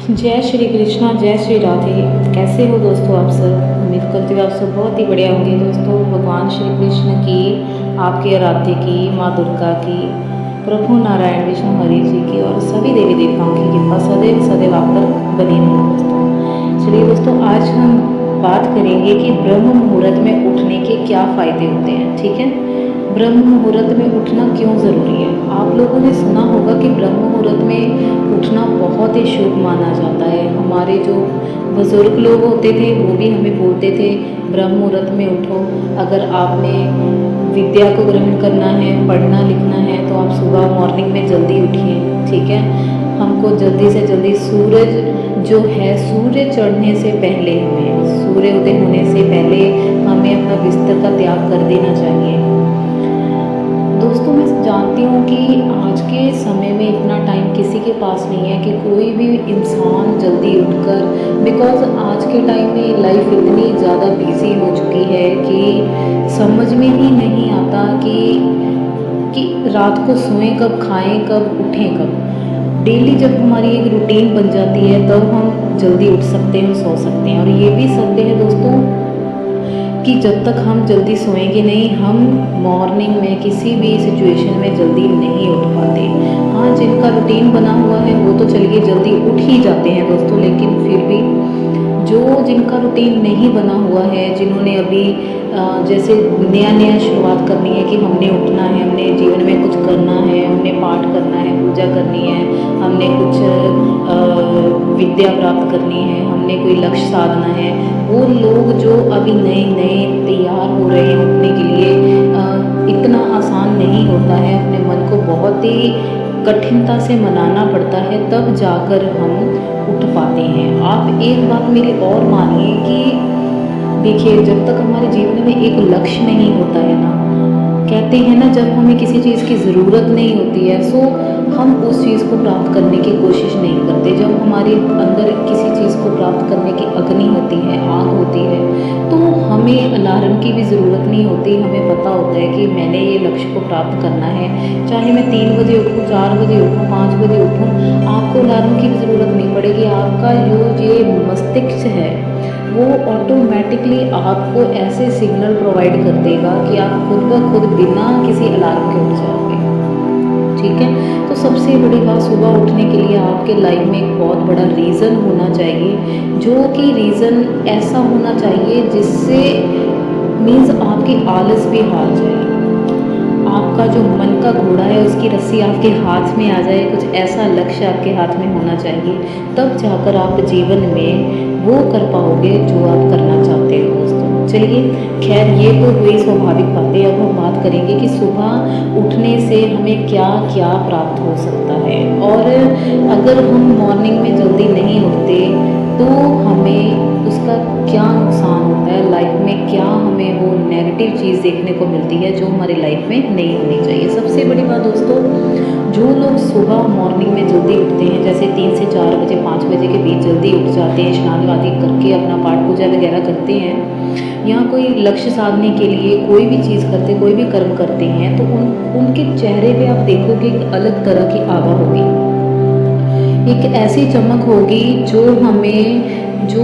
जय श्री कृष्णा, जय श्री राधे। कैसे हो दोस्तों आप सब? उम्मीद करती हूँ आप सब बहुत ही बढ़िया होंगे। दोस्तों, भगवान श्री कृष्ण की, आपके आराध्य की, माँ दुर्गा की, प्रभु नारायण विष्णु हरि जी की और सभी देवी देवताओं की कृपा सदैव सदैव आप पर बनी रहे। दोस्तों चलिए दोस्तों, आज हम बात करेंगे कि ब्रह्म मुहूर्त में उठने के क्या फ़ायदे होते हैं। ठीक है, ब्रह्म मुहूर्त में उठना क्यों ज़रूरी है? आप लोगों ने सुना होगा कि ब्रह्म मुहूर्त में उठना बहुत ही शुभ माना जाता है। हमारे जो बुज़ुर्ग लोग होते थे वो भी हमें बोलते थे ब्रह्म मुहूर्त में उठो। अगर आपने विद्या को ग्रहण करना है, पढ़ना लिखना है, तो आप सुबह मॉर्निंग में जल्दी उठिए। ठीक है, हमको जल्दी से जल्दी सूरज जो है, सूर्य चढ़ने से पहले, हमें सूर्योदय होने से पहले हमें अपना बिस्तर का त्याग कर देना चाहिए। दोस्तों, मैं जानती हूँ कि आज के समय में इतना टाइम किसी के पास नहीं है कि कोई भी इंसान जल्दी उठकर, बिकॉज़ आज के टाइम में लाइफ इतनी ज़्यादा बिजी हो चुकी है कि समझ में ही नहीं आता कि रात को सोएं कब, खाएं कब, उठें कब। डेली जब हमारी एक रूटीन बन जाती है तब हम जल्दी उठ सकते हैं, सो सकते हैं। और ये भी सत्य है दोस्तों कि जब तक हम जल्दी सोएंगे नहीं, हम मॉर्निंग में किसी भी सिचुएशन में जल्दी नहीं उठ पाते। हाँ, जिनका रूटीन बना हुआ है वो तो चलिए जल्दी उठ ही जाते हैं दोस्तों, लेकिन फिर भी जो जिनका रूटीन नहीं बना हुआ है, जिन्होंने अभी जैसे नया नया शुरुआत करनी है कि हमने उठना है, हमने जीवन में कुछ करना है, हमने पाठ करना है, पूजा करनी है, हमने कुछ विद्या प्राप्त करनी है, हमने कोई लक्ष्य साधना है, वो लोग जो अभी नए नए तैयार हो रहे हैं उठने के लिए, इतना आसान नहीं होता है। अपने मन को बहुत ही कठिनता से मनाना पड़ता है, तब जाकर हम उठ पाते हैं। आप एक बात मेरी और मानिए कि देखिए, जब तक हमारे जीवन में एक लक्ष्य नहीं होता है ना, कहते हैं ना, जब हमें किसी चीज़ की ज़रूरत नहीं होती है सो हम उस चीज़ को प्राप्त करने की कोशिश नहीं करते। जब हमारे अंदर किसी चीज़ को प्राप्त करने की अग्नि होती है, आग होती है, तो हमें अलार्म की भी ज़रूरत नहीं होती। हमें पता होता है कि मैंने ये लक्ष्य को प्राप्त करना है, चाहे मैं 3 बजे उठूँ, 4 बजे उठूँ, 5 बजे उठूँ, आपको अलार्म की भी ज़रूरत नहीं पड़ेगी। आपका जो ये मस्तिष्क है वो ऑटोमेटिकली आपको ऐसे सिग्नल प्रोवाइड कर देगा कि आप खुद ब खुद बिना किसी अलार्म के उठ जाओगे। ठीक है, तो सबसे बड़ी बात, सुबह उठने के लिए आपके लाइफ में एक बहुत बड़ा रीज़न होना चाहिए, जो कि रीज़न ऐसा होना चाहिए जिससे मीन्स आपकी आलस भी हार जाए, आपका जो मन का घोड़ा है उसकी रस्सी आपके हाथ में आ जाए। कुछ ऐसा लक्ष्य आपके हाथ में होना चाहिए, तब जाकर आप जीवन में वो कर पाओगे जो आप करना चाहते हो। दोस्तों चलिए, खैर ये तो हुई स्वाभाविक बातें। अब हम बात करेंगे कि सुबह उठने से हमें क्या क्या प्राप्त हो सकता है, और अगर हम मॉर्निंग में जल्दी नहीं उठते तो हमें उसका क्या नुकसान होता है लाइफ में, क्या हमें वो नेगेटिव चीज़ देखने को मिलती है जो हमारी लाइफ में नहीं होनी चाहिए। सबसे बड़ी बात दोस्तों, जो लोग सुबह मॉर्निंग में जल्दी उठते हैं, जैसे 3 से 4 बजे, 5 बजे के बीच जल्दी उठ जाते हैं, स्नान आदि करके अपना पाठ पूजा वगैरह करते हैं, या कोई लक्ष्य साधने के लिए कोई भी चीज़ करते, कोई भी कर्म करते हैं, तो उनके चेहरे पे आप देखोगे एक अलग तरह की आभा होगी, एक ऐसी चमक होगी जो हमें, जो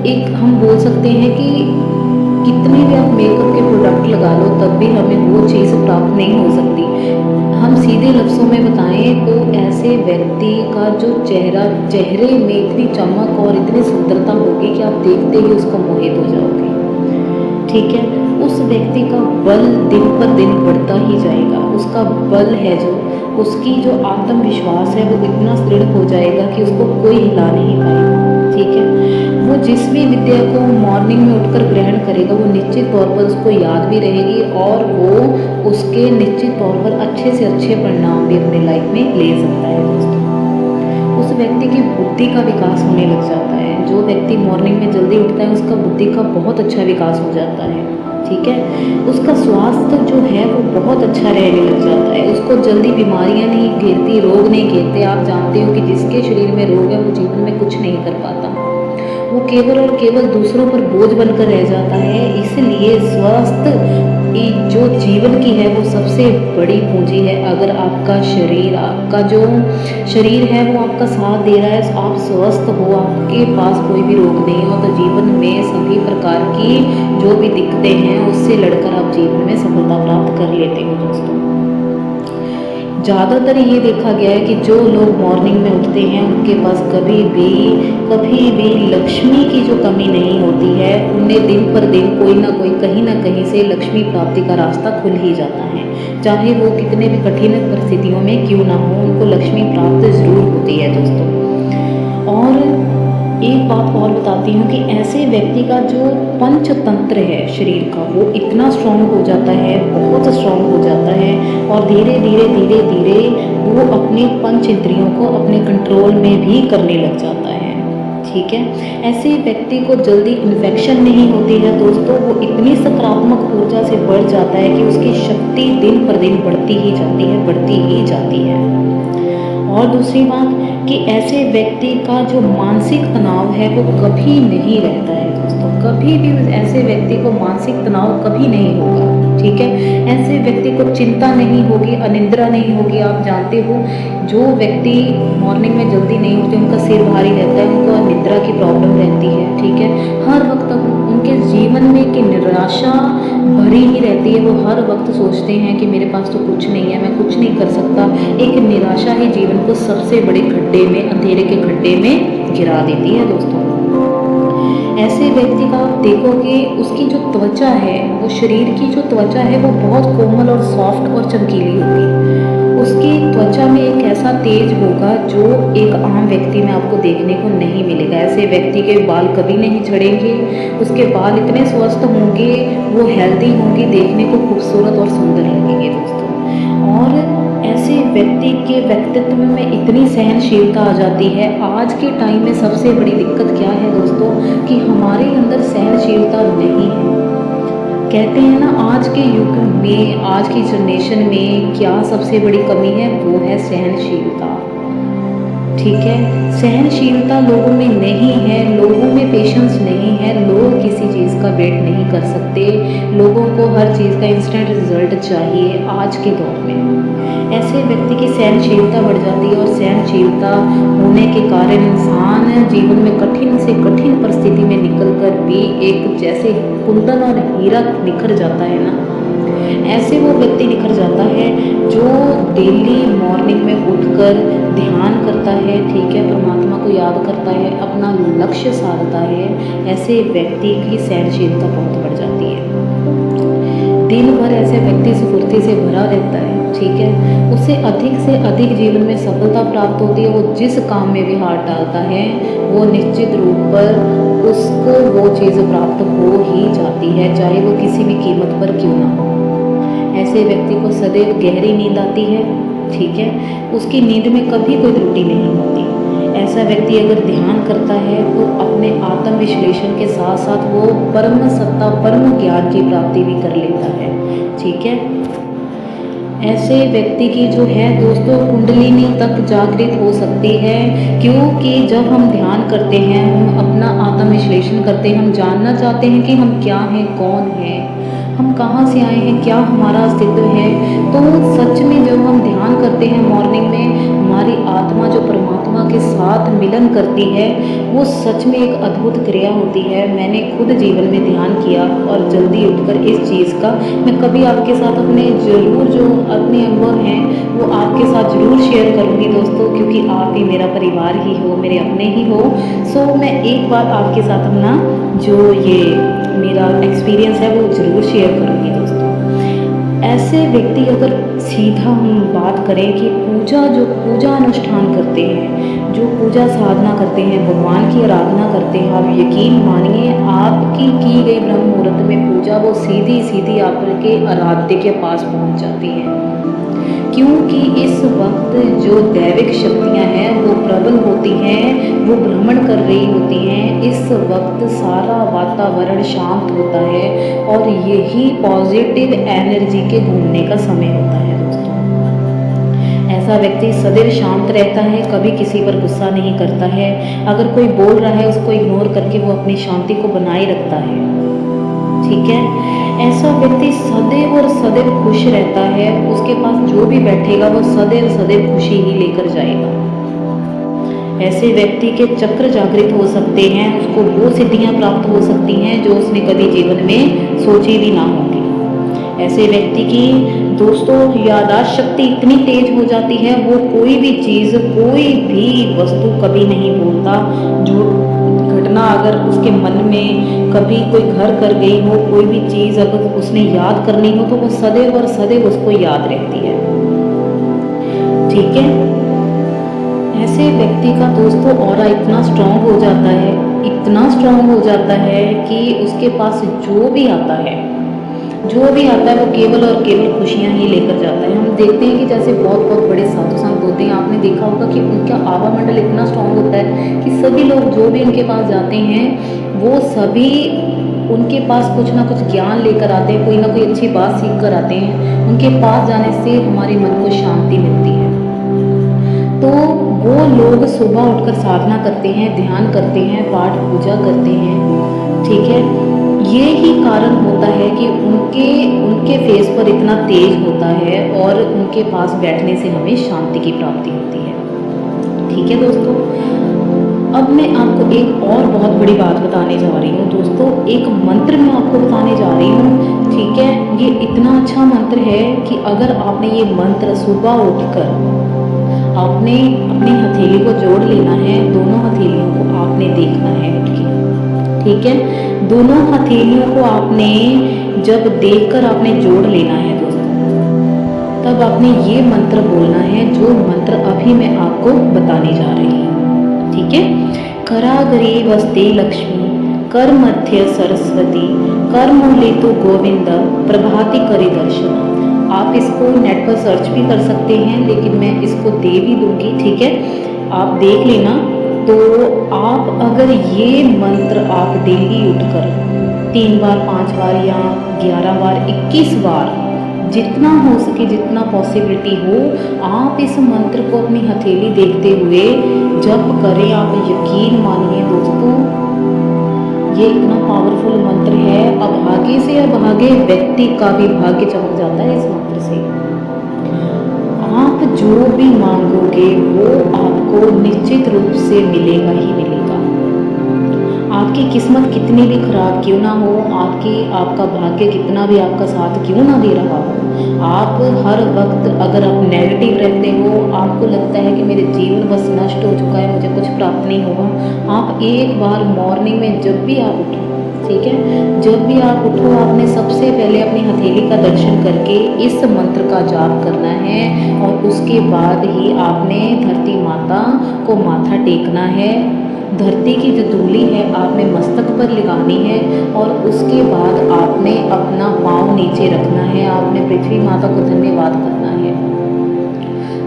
एक हम बोल सकते हैं कि कितने भी आप मेकअप के प्रोडक्ट लगा लो तब भी हमें वो चीज़ प्राप्त नहीं हो सकती। हम सीधे लफ्ज़ों में बताएं तो ऐसे व्यक्ति का जो चेहरे में इतनी चमक और इतनी सुंदरता होगी कि आप देखते ही उसको मोहित हो जाओगे। ठीक है, उस व्यक्ति का बल दिन पर दिन बढ़ता ही जाएगा। उसका बल है जो, उसकी जो आत्मविश्वास है वो इतना दृढ़ हो जाएगा कि उसको कोई हिला नहीं पाएगा। ठीक है, वो जिस भी विद्या को मॉर्निंग में उठकर ग्रहण करेगा वो निश्चित तौर पर उसको याद भी रहेगी, और वो उसके निश्चित तौर पर अच्छे से अच्छे परिणाम भी अपने लाइफ में ले सकता है। दोस्तों, उस व्यक्ति की बुद्धि का विकास होने लग जाता है। जो व्यक्ति मॉर्निंग में जल्दी उठता है उसका बुद्धि का बहुत अच्छा विकास हो जाता है। ठीक है, उसका स्वास्थ्य जो है वो बहुत अच्छा रहने लग जाता है, उसको जल्दी बीमारियां नहीं घेरती, रोग नहीं घेरते। आप जानते हो कि जिसके शरीर में रोग है वो जीवन में कुछ नहीं कर पाता, वो केवल और केवल दूसरों पर बोझ बनकर रह जाता है। इसलिए स्वस्थ जो जो जीवन की है वो सबसे बड़ी पूंजी है। अगर आपका जो शरीर है वो आपका साथ दे रहा है, आप स्वस्थ हो, आपके पास कोई भी रोग नहीं हो, तो जीवन में सभी प्रकार की जो भी दिक्कतें हैं उससे लड़कर आप जीवन में सफलता प्राप्त कर लेते हो दोस्तों। ज़्यादातर ये देखा गया है कि जो लोग मॉर्निंग में उठते हैं उनके पास कभी भी लक्ष्मी की जो कमी नहीं होती है। उन्हें दिन पर दिन कोई ना कोई कहीं ना कहीं से लक्ष्मी प्राप्ति का रास्ता खुल ही जाता है। चाहे वो कितने भी कठिन परिस्थितियों में क्यों ना हो, उनको लक्ष्मी प्राप्त जरूर होती है दोस्तों। और एक बात और बताती हूँ कि ऐसे व्यक्ति का जो पंचतंत्र है शरीर का वो इतना स्ट्रॉन्ग हो जाता है, बहुत स्ट्रॉन्ग हो जाता है, और धीरे धीरे वो अपने पंच इंद्रियों को अपने कंट्रोल में भी करने लग जाता है। ठीक है, ऐसे व्यक्ति को जल्दी इन्फेक्शन नहीं होती है दोस्तों। वो इतनी सकारात्मक ऊर्जा से बढ़ जाता है कि उसकी शक्ति दिन पर दिन बढ़ती ही जाती है। और दूसरी बात कि ऐसे व्यक्ति का जो मानसिक तनाव है वो कभी नहीं रहता है दोस्तों। कभी भी ऐसे व्यक्ति को मानसिक तनाव कभी नहीं होगा। ठीक है, ऐसे व्यक्ति को चिंता नहीं होगी, अनिद्रा नहीं होगी। आप जानते हो जो व्यक्ति मॉर्निंग में जल्दी नहीं उठते उनका सिर भारी रहता है, उनको अनिद्रा की प्रॉब्लम रहती है। ठीक है, हर वक्त उनके जीवन में कि निराशा भरी ही रहती है। वो हर वक्त सोचते हैं कि मेरे पास तो कुछ नहीं है, मैं कुछ नहीं कर सकता। एक निराशा ही जीवन को सबसे बड़े गड्ढे में, अंधेरे के गड्ढे में गिरा देती है दोस्तों। ऐसे व्यक्ति का आप देखोगे उसकी जो त्वचा है, वो शरीर की जो त्वचा है वो बहुत कोमल और सॉफ्ट और चमकीली होगी। उसकी त्वचा में एक ऐसा तेज होगा जो एक आम व्यक्ति में आपको देखने को नहीं मिलेगा। ऐसे व्यक्ति के बाल कभी नहीं झड़ेंगे, उसके बाल इतने स्वस्थ होंगे, वो हेल्दी होंगे, देखने को खूबसूरत और सुंदर लगेंगे दोस्तों। और ऐसे व्यक्ति के व्यक्तित्व में इतनी सहनशीलता आ जाती है। आज के टाइम में सबसे बड़ी दिक्कत क्या है दोस्तों कि हमारे अंदर सहनशीलता नहीं है। कहते हैं ना, आज के युग में, आज की जनरेशन में क्या सबसे बड़ी कमी है, वो है सहनशीलता। ठीक है, सहनशीलता लोगों में नहीं है, लोगों में पेशेंस नहीं है, लोग किसी चीज़ का वेट नहीं कर सकते, लोगों को हर चीज़ का इंस्टेंट रिजल्ट चाहिए आज के दौर में। ऐसे व्यक्ति की सहनशीलता बढ़ जाती है, और सहनशीलता होने के कारण इंसान जीवन में कठिन से कठिन परिस्थिति में निकलकर भी एक जैसे कुंदन और हीरा निखर जाता है ना, ऐसे वो व्यक्ति निखर जाता है जो डेली मॉर्निंग में उठकर ध्यान करता है। ठीक है, परमात्मा को याद करता है, अपना लक्ष्य साधता है। ऐसे व्यक्ति की सहनशीलता बहुत बढ़ जाती है। दिन भर ऐसे व्यक्ति स्फूर्ति से भरा रहता है। ठीक है, उसे अधिक से अधिक जीवन में सफलता प्राप्त होती है। वो जिस काम में भी हाथ डालता है वो निश्चित रूप पर उसको वो चीज़ प्राप्त हो ही जाती है, चाहे वो किसी भी कीमत पर क्यों ना हो। ऐसे व्यक्ति को सदैव गहरी नींद आती है। ठीक है, उसकी नींद में कभी कोई त्रुटि नहीं होती। ऐसा व्यक्ति अगर ध्यान करता है तो अपने आत्म विश्लेषण के साथ साथ वो परम सत्ता, परम ज्ञान की प्राप्ति भी कर लेता है। ठीक है, ऐसे व्यक्ति की जो है दोस्तों कुंडलिनी तक जागृत हो सकती है, क्योंकि जब हम ध्यान करते हैं, हम अपना आत्म विश्लेषण करते हैं, हम जानना चाहते हैं कि हम क्या हैं, कौन हैं, हम कहाँ से आए हैं, क्या हमारा अस्तित्व है। तो सच में जब हम ध्यान करते हैं मॉर्निंग में, हमारी आत्मा जो परमात्मा के साथ मिलन करती है, वो सच में एक अद्भुत क्रिया होती है। मैंने खुद जीवन में ध्यान किया और जल्दी उठकर इस चीज़ का मैं कभी आपके साथ अपने अनुभव हैं वो आपके साथ ज़रूर शेयर करूँगी दोस्तों, क्योंकि आप ही मेरा परिवार ही हो, मेरे अपने ही हो। सो मैं एक बात आपके साथ अपना जो ये मेरा एक्सपीरियंस है वो ज़रूर शेयर करूँगी दोस्तों। ऐसे व्यक्ति अगर सीधा हम बात करें कि पूजा अनुष्ठान करते हैं, जो पूजा साधना करते हैं, भगवान की आराधना करते हैं, आप यकीन मानिए आपकी की गई ब्रह्म मुहूर्त में पूजा वो सीधी आपके आराध्य के पास पहुंच जाती है। क्योंकि इस वक्त जो दैविक शक्तियां हैं वो प्रबल होती हैं, वो भ्रमण कर रही होती हैं। इस वक्त सारा वातावरण शांत होता है और यही पॉजिटिव एनर्जी के घूमने का समय होता है दोस्तों। ऐसा व्यक्ति सदैव शांत रहता है, कभी किसी पर गुस्सा नहीं करता है। अगर कोई बोल रहा है उसको इग्नोर करके वो अपनी शांति को बनाए रखता है। ठीक है, ऐसा व्यक्ति सदैव और सदैव खुश रहता है, उसके पास जो भी बैठेगा वो सदैव सदैव खुशी ही लेकर जाएगा। ऐसे व्यक्ति के चक्र जागृत हो सकते हैं, उसको वो सिद्धियां प्राप्त हो सकती हैं जो उसने कभी जीवन में सोची भी ना होंगी। ऐसे व्यक्ति की दोस्तों याददाश्त शक्ति इतनी तेज हो जाती है, वो कोई भी चीज़, कोई भी वस्तु कभी नहीं भूलता। जो घटना अगर उसके मन में कभी कोई घर कर गई हो, कोई भी चीज़ अगर उसने याद करनी हो, तो वो सदैव और सदैव उसको याद रहती है। ठीक है, ऐसे व्यक्ति का दोस्तों ऑरा इतना स्ट्रांग हो जाता है, इतना स्ट्रांग हो जाता है कि उसके पास जो भी आता है वो केवल और केवल खुशियाँ ही लेकर जाता है। हम देखते हैं कि जैसे बहुत बहुत बड़े साधु संत होते हैं, आपने देखा होगा कि उनका आवा मंडल इतना स्ट्रांग होता है कि सभी लोग जो भी उनके पास जाते हैं वो सभी उनके पास कुछ ना कुछ ज्ञान लेकर आते हैं, कोई ना कोई अच्छी बात सीख कर आते हैं। उनके पास जाने से हमारे मन को शांति मिलती है। तो वो लोग सुबह उठकर साधना करते हैं, ध्यान करते हैं, पाठ पूजा करते हैं। ठीक है, ये ही कारण होता है कि उनके फेस पर इतना तेज होता है और उनके पास बैठने से हमें शांति की प्राप्ति होती है। ठीक है दोस्तों, अब मैं आपको एक और बहुत बड़ी बात बताने जा रही हूँ दोस्तों। एक मंत्र मैं आपको बताने जा रही हूँ। ठीक है, ये इतना अच्छा मंत्र है कि अगर आपने ये मंत्र सुबह उठकर आपने अपनी हथेली को जोड़ लेना है, दोनों हथेलियों को आपने देखना है उठ के। ठीक है, दोनों हथेलियों को आपने जब देखकर आपने जोड़ लेना है दोस्तों, तब आपने ये मंत्र बोलना है जो मंत्र अभी मैं आपको बताने जा रही हूँ। ठीक है, करागरे वस्ते लक्ष्मी, कर मध्य सरस्वती, कर मूले तो गोविंद, प्रभाति करि दर्शन। आप इसको नेट पर सर्च भी कर सकते हैं, लेकिन मैं इसको दे भी दूंगी। ठीक है, आप देख लेना। तो आप अगर ये मंत्र आप डेली उठकर 3 बार, 5 बार या 11 बार, 21 बार, जितना हो सके, जितना पॉसिबिलिटी हो, आप इस मंत्र को अपनी हथेली देखते हुए जप करें। आप यकीन मानिए दोस्तों, ये इतना पावरफुल मंत्र है, अभागे से अभागे व्यक्ति का भी भाग्य चमक जाता है इस मंत्र से। आप जो भी मांगोगे वो आपको निश्चित रूप से मिलेगा ही मिलेगा। आपकी किस्मत कितनी भी खराब क्यों ना हो, आपका भाग्य कितना भी आपका साथ क्यों ना दे रहा हो, आप हर वक्त अगर आप नेगेटिव रहते हो, आपको लगता है कि मेरे जीवन बस नष्ट हो चुका है, मुझे कुछ प्राप्त नहीं होगा, आप एक बार मॉर्निंग में जब भी आप उठो, ठीक है, जब भी आप उठो, आपने सबसे पहले अपनी हथेली का दर्शन करके इस मंत्र का जाप करना है और उसके बाद ही आपने धरती माता को माथा टेकना है। धरती की जो धूली है आपने मस्तक पर लगानी है और उसके बाद आपने अपना पाँव नीचे रखना है, आपने पृथ्वी माता को धन्यवाद करना है।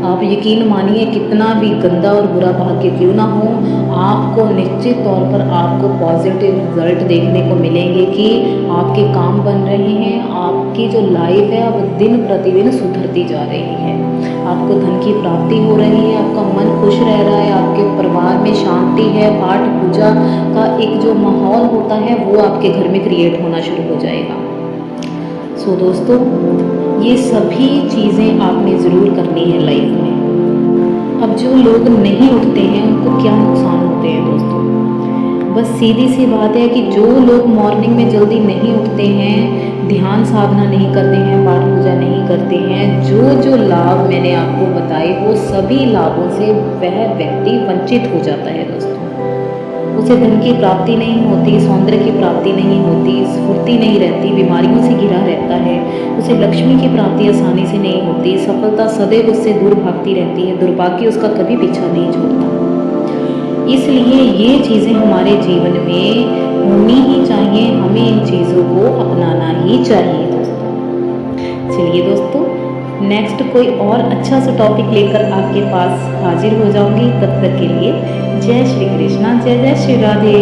आप यकीन मानिए कितना भी गंदा और बुरा भाग्य क्यों ना हो, आपको निश्चित तौर पर आपको पॉजिटिव रिजल्ट देखने को मिलेंगे कि आपके काम बन रहे हैं, आपकी जो लाइफ है अब दिन प्रतिदिन सुधरती जा रही है, आपको धन की प्राप्ति हो रही है, आपका मन खुश रह रहा है, आपके परिवार में शांति है, पाठ पूजा का एक जो माहौल होता है वो आपके घर में क्रिएट होना शुरू हो जाएगा। सो दोस्तों, ये सभी चीज़ें आपने ज़रूर करनी है लाइफ में। अब जो लोग नहीं उठते हैं उनको क्या नुकसान होते हैं दोस्तों? बस सीधी सी बात है कि जो लोग मॉर्निंग में जल्दी नहीं उठते हैं, ध्यान साधना नहीं करते हैं, पाठ पूजा नहीं करते हैं, जो लाभ मैंने आपको बताए वो सभी लाभों से वह व्यक्ति वंचित हो जाता है दोस्तों। उसे धन की प्राप्ति नहीं होती, सौंदर्य की प्राप्ति नहीं होती, स्फूर्ति नहीं रहती, बीमारियों से घिरा रहता है, उसे लक्ष्मी की प्राप्ति आसानी से नहीं होती, सफलता सदैव उससे दूर भागती रहती है, दुर्भाग्य उसका कभी पीछा नहीं छोड़ता। इसलिए ये चीज़ें हमारे जीवन में होनी ही चाहिए, हमें इन चीज़ों को अपनाना ही चाहिए दोस्तों। चलिए दोस्तों, नेक्स्ट कोई और अच्छा सा टॉपिक लेकर आपके पास हाजिर हो जाऊंगी। तब तक के लिए जय श्री कृष्णा, जय जय श्री राधे।